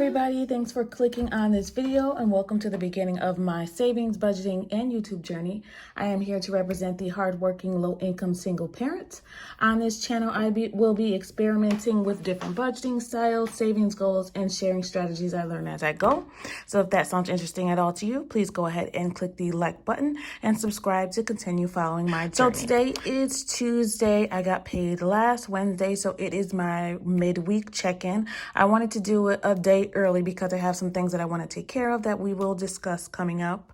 everybody, thanks for clicking on this video and welcome to the beginning of my savings, budgeting, and YouTube journey. I am here to represent the hardworking, low-income single parent. On this channel, will be experimenting with different budgeting styles, savings goals, and sharing strategies I learn as I go. So if that sounds interesting at all to you, please go ahead and click the like button and subscribe to continue following my journey. So today is Tuesday. I got paid last Wednesday, so it is my midweek check-in. I wanted to do it a day early because I have some things that I want to take care of that we will discuss coming up.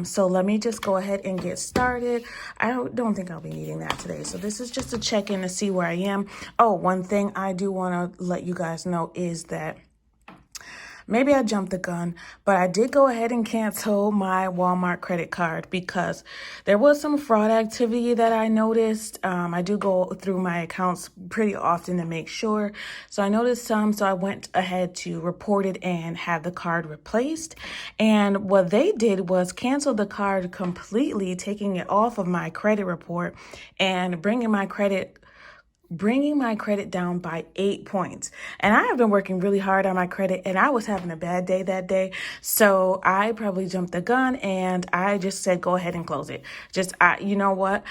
So let me just go ahead and get started. I don't think I'll be needing that today. So this is just a check-in to see where I am. Oh, one thing I do want to let you guys know is that maybe I jumped the gun, but I did go ahead and cancel my Walmart credit card because there was some fraud activity that I noticed. I do go through my accounts pretty often to make sure. So I noticed some, so I went ahead to report it and have the card replaced. And what they did was cancel the card completely, taking it off of my credit report and bringing my credit down by 8 points. And I have been working really hard on my credit and I was having a bad day that day. So I probably jumped the gun and I just said, go ahead and close it. You know what?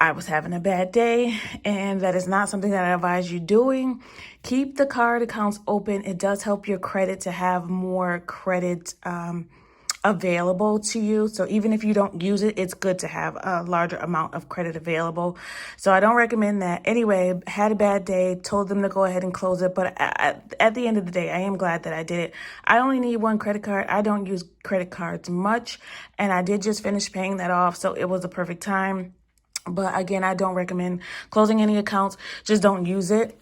I was having a bad day and that is not something that I advise you doing. Keep the card accounts open. It does help your credit to have more credit, available to you. So even if you don't use it, it's good to have a larger amount of credit available. So I don't recommend that. Anyway, had a bad day, told them to go ahead and close it. But at the end of the day, I am glad that I did it. I only need one credit card. I don't use credit cards much. And I did just finish paying that off. So it was a perfect time. But again, I don't recommend closing any accounts. Just don't use it.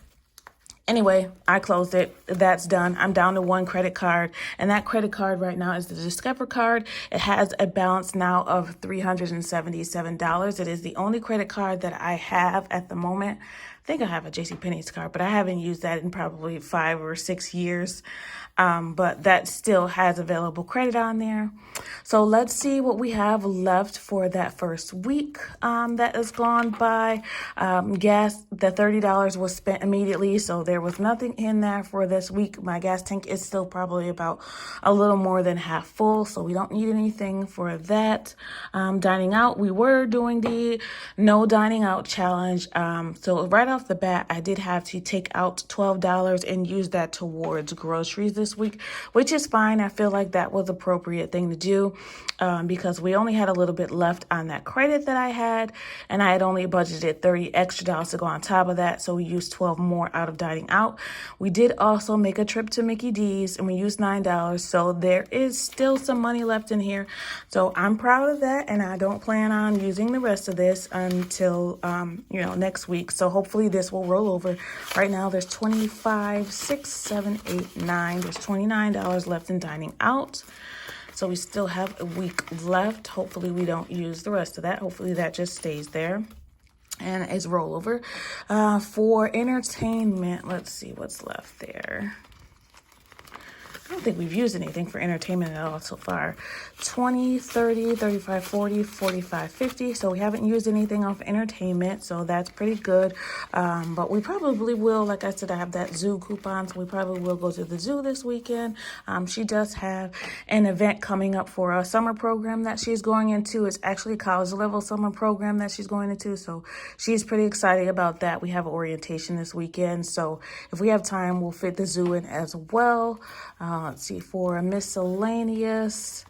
Anyway, I closed it. That's done. I'm down to one credit card. And that credit card right now is the Discover card. It has a balance now of $377. It is the only credit card that I have at the moment. I think I have a JCPenney's card, but I haven't used that in probably 5 or 6 years. But that still has available credit on there. So let's see what we have left for that first week that has gone by. Gas, the $30 was spent immediately, so there was nothing in there for this week. My gas tank is still probably about a little more than half full, so we don't need anything for that. Dining out, we were doing the no dining out challenge. So right off the bat, I did have to take out $12 and use that towards groceries this week, which is fine. I feel like that was appropriate thing to do because we only had a little bit left on that credit that I had, and I had only budgeted $30 extra to go on top of that, so we used 12 more out of dining out. We did also make a trip to Mickey D's, and we used $9, so there is still some money left in here. So I'm proud of that, and I don't plan on using the rest of this until next week. So hopefully this will roll over. Right now there's 25, 6, 7, 8, 9. There's $29 left in dining out. So we still have a week left. Hopefully we don't use the rest of that. Hopefully that just stays there and is rollover. For entertainment, let's see what's left there. I don't think we've used anything for entertainment at all so far. 20, 30, 35, 40, 45, 50. So we haven't used anything off entertainment. So that's pretty good. But we probably will, like I said, I have that zoo coupon. So we probably will go to the zoo this weekend. She does have an event coming up for a summer program that she's going into. It's actually a college level summer program that she's going into. So she's pretty excited about that. We have orientation this weekend. So if we have time, we'll fit the zoo in as well. Let's see, for a miscellaneous,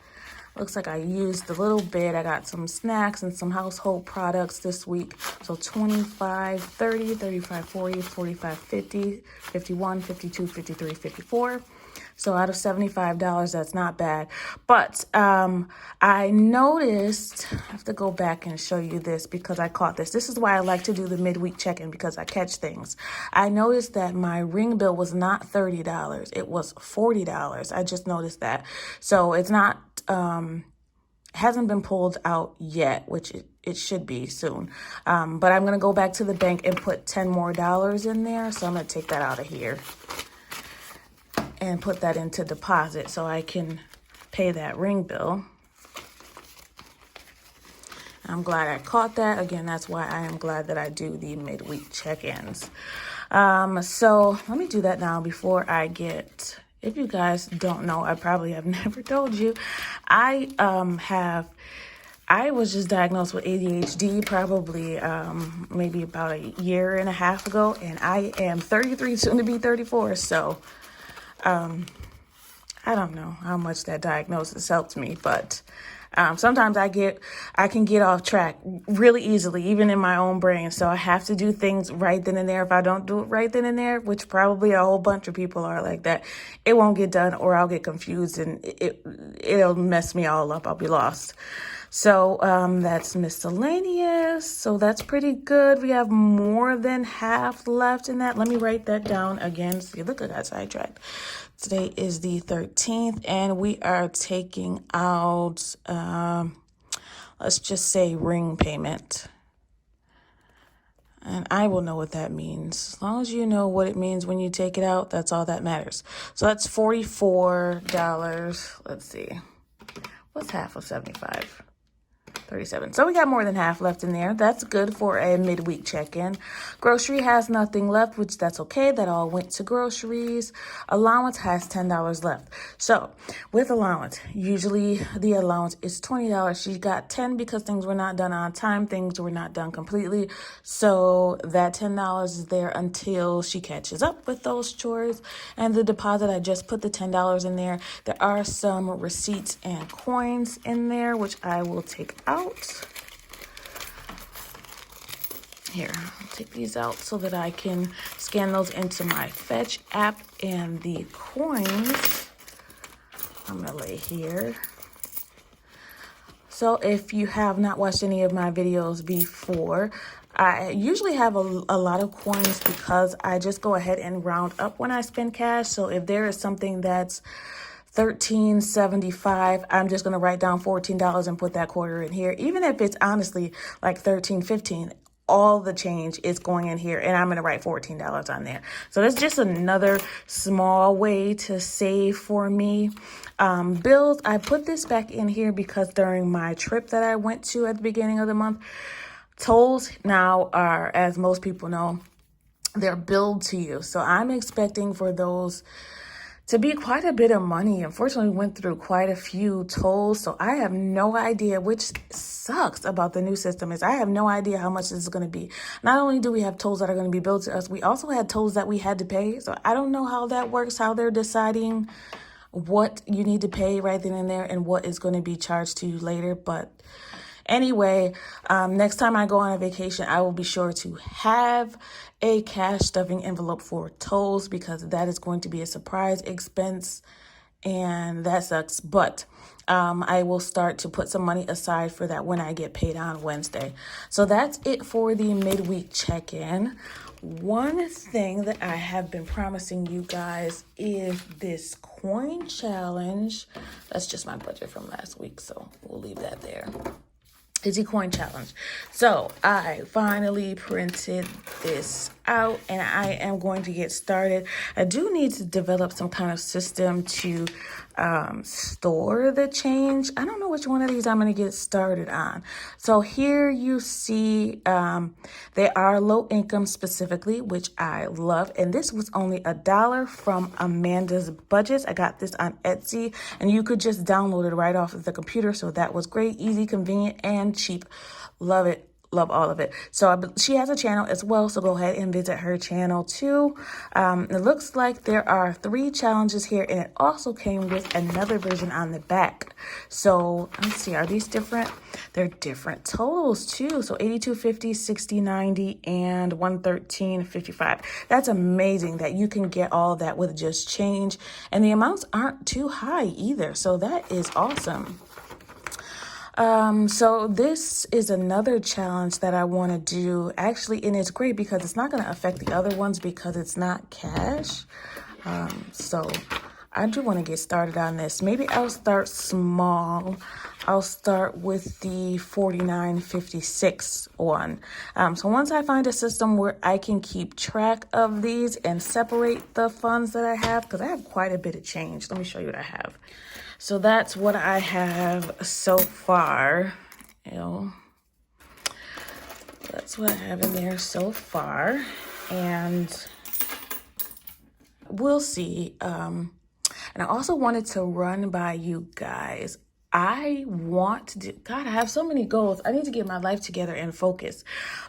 looks like I used a little bit. I got some snacks and some household products this week. So 25, 30, 35, 40, 45, 50, 51, 52, 53, 54. So out of $75, that's not bad. But I noticed, I have to go back and show you this because I caught this. This is why I like to do the midweek check-in, because I catch things. I noticed that my ring bill was not $30. It was $40. I just noticed that. So it's not, hasn't been pulled out yet, which it should be soon. But I'm going to go back to the bank and put $10 more in there. So I'm going to take that out of here and put that into deposit so I can pay that ring bill. I'm glad I caught that. Again, that's why I am glad that I do the midweek check-ins. So let me do that now before I get if you guys don't know, I probably have never told you, I was just diagnosed with ADHD probably maybe about a year and a half ago, and I am 33, soon to be 34. So I don't know how much that diagnosis helped me, but sometimes I can get off track really easily, even in my own brain. So I have to do things right then and there. If I don't do it right then and there, which probably a whole bunch of people are like that, it won't get done, or I'll get confused and it'll mess me all up. I'll be lost. So that's miscellaneous. So that's pretty good. We have more than half left in that. Let me write that down again. See, look, I got sidetracked. Today is the 13th, and we are taking out, let's just say ring payment. And I will know what that means. As long as you know what it means when you take it out, that's all that matters. So that's $44. Let's see. What's half of 75? 37. So we got more than half left in there. That's good for a midweek check-in. Grocery has nothing left, which that's okay. That all went to groceries. Allowance has $10 left. So with allowance, usually the allowance is $20. She got 10 because things were not done on time. Things were not done completely. So that $10 is there until she catches up with those chores. And the deposit, I just put the $10 in there. There are some receipts and coins in there, which I will take out. Here, I'll take these out so that I can scan those into my Fetch app, and the coins I'm gonna lay here. So if you have not watched any of my videos before, I usually have a lot of coins because I just go ahead and round up when I spend cash. So if there is something that's $13.75, I'm just going to write down $14 and put that quarter in here. Even if it's honestly like $13.15, all the change is going in here, and I'm going to write $14 on there. So that's just another small way to save for me. Bills, I put this back in here because during my trip that I went to at the beginning of the month, tolls now are, as most people know, they're billed to you. So I'm expecting for those to be quite a bit of money. Unfortunately, we went through quite a few tolls, so I have no idea, which sucks about the new system, is I have no idea how much this is going to be. Not only do we have tolls that are going to be billed to us, we also had tolls that we had to pay. So I don't know how that works, how they're deciding what you need to pay right then and there and what is going to be charged to you later. But anyway, next time I go on a vacation, I will be sure to have a cash stuffing envelope for tolls, because that is going to be a surprise expense, and that sucks. But I will start to put some money aside for that when I get paid on Wednesday. So that's it for the midweek check-in. One thing that I have been promising you guys is this coin challenge. That's just my budget from last week, so we'll leave that there. Is the coin challenge. So I finally printed this out, and I am going to get started. I do need to develop some kind of system to store the change. I don't know which one of these I'm going to get started on. So here you see they are low income specifically, which I love. And this was only $1 from Amanda's Budgets. I got this on Etsy, and you could just download it right off of the computer. So that was great, easy, convenient, and cheap. Love it. Love all of it. So she has a channel as well, so go ahead and visit her channel too. It looks like there are 3 challenges here, and it also came with another version on the back. So let's see, are these different? They're different totals too. So 82.50, 60.90, and 113.55. That's amazing that you can get all of that with just change, and the amounts aren't too high either. So that is awesome. So this is another challenge that I want to do, actually, and it's great because it's not going to affect the other ones because it's not cash. So I do want to get started on this. Maybe I'll start small. I'll start with the 49.56 one. So once I find a system where I can keep track of these and separate the funds that I have, because I have quite a bit of change. Let me show you what I have. So that's what I have so far. That's what I have in there so far. And we'll see. And I also wanted to run by you guys. I want to do, God, I have so many goals. I need to get my life together and focus.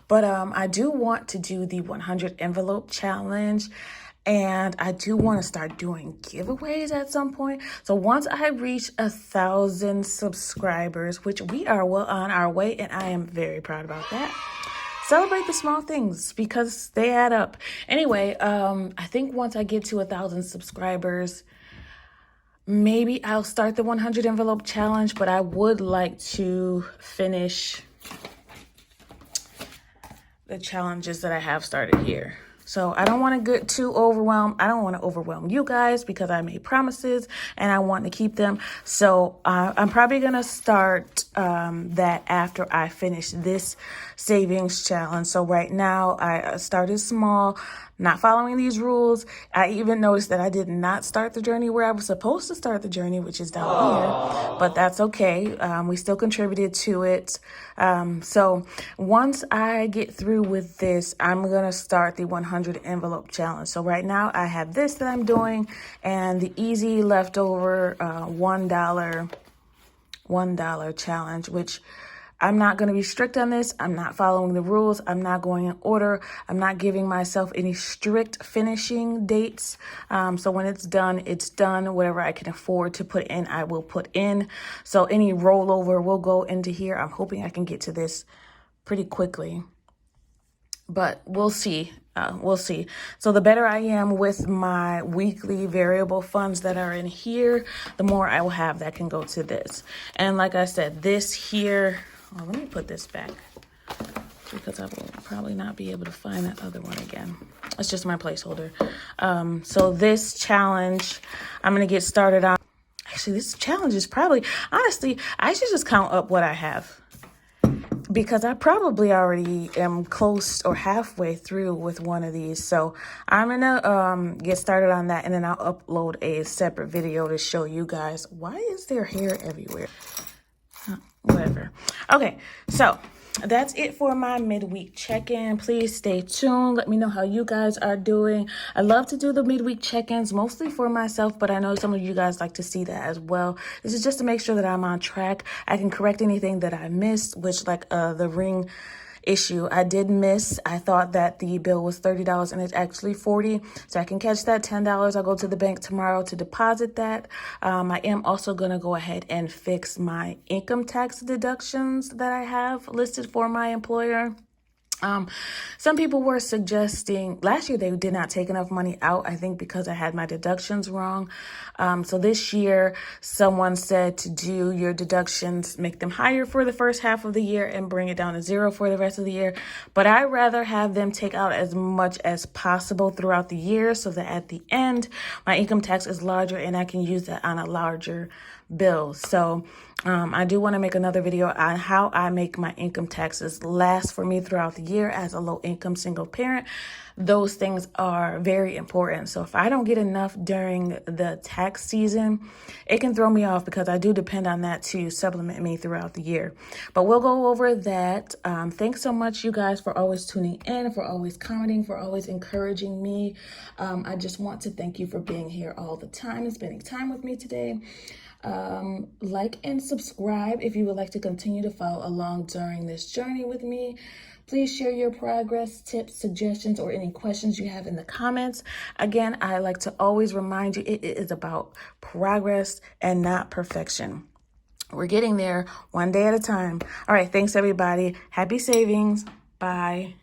But I do want to do the 100 envelope challenge. And I do want to start doing giveaways at some point. So once I reach 1,000 subscribers, which we are well on our way, and I am very proud about that. Celebrate the small things because they add up. Anyway, I think once I get to 1,000 subscribers, maybe I'll start the 100 envelope challenge, but I would like to finish the challenges that I have started here. So I don't want to get too overwhelmed. I don't want to overwhelm you guys because I made promises and I want to keep them. So I'm probably going to start that after I finish this savings challenge. So right now I started small, not following these rules. I even noticed that I did not start the journey where I was supposed to start the journey, which is down here, but that's okay. We still contributed to it. So once I get through with this, I'm going to start the 100 envelope challenge. So right now I have this that I'm doing and the easy leftover $1 challenge, which I'm not going to be strict on this. I'm not following the rules. I'm not going in order. I'm not giving myself any strict finishing dates. So when it's done, it's done. Whatever I can afford to put in, I will put in. So any rollover will go into here. I'm hoping I can get to this pretty quickly, but we'll see. We'll see. So the better I am with my weekly variable funds that are in here, the more I will have that can go to this. And like I said, this here, let me put this back because I will probably not be able to find that other one again. It's just my placeholder. So this challenge, I'm going to get started on. Actually, this challenge is probably, honestly, I should just count up what I have, because I probably already am close or halfway through with one of these. So I'm going to get started on that, and then I'll upload a separate video to show you guys. Why is there hair everywhere? Whatever. Okay, so that's it for my midweek check-in. Please stay tuned. Let me know how you guys are doing. I love to do the midweek check-ins, mostly for myself, but I know some of you guys like to see that as well. This is just to make sure that I'm on track. I can correct anything that I missed, which like the ring issue I did miss. I thought that the bill was $30 and it's actually $40. So I can catch that $10. I'll go to the bank tomorrow to deposit that. I am also going to go ahead and fix my income tax deductions that I have listed for my employer. Some people were suggesting last year they did not take enough money out, I think because I had my deductions wrong. So this year someone said to do your deductions, make them higher for the first half of the year and bring it down to zero for the rest of the year. But I'd rather have them take out as much as possible throughout the year so that at the end my income tax is larger and I can use that on a larger bill. So I do want to make another video on how I make my income taxes last for me throughout the year as a low income single parent. Those things are very important. So if I don't get enough during the tax season, it can throw me off because I do depend on that to supplement me throughout the year. But we'll go over that. Thanks so much, you guys, for always tuning in, for always commenting, for always encouraging me. I just want to thank you for being here all the time and spending time with me today. Like and subscribe if you would like to continue to follow along during this journey with me. Please share your progress, tips, suggestions, or any questions you have in the comments. Again, I like to always remind you it is about progress and not perfection. We're getting there one day at a time. All right, thanks everybody. Happy savings. Bye.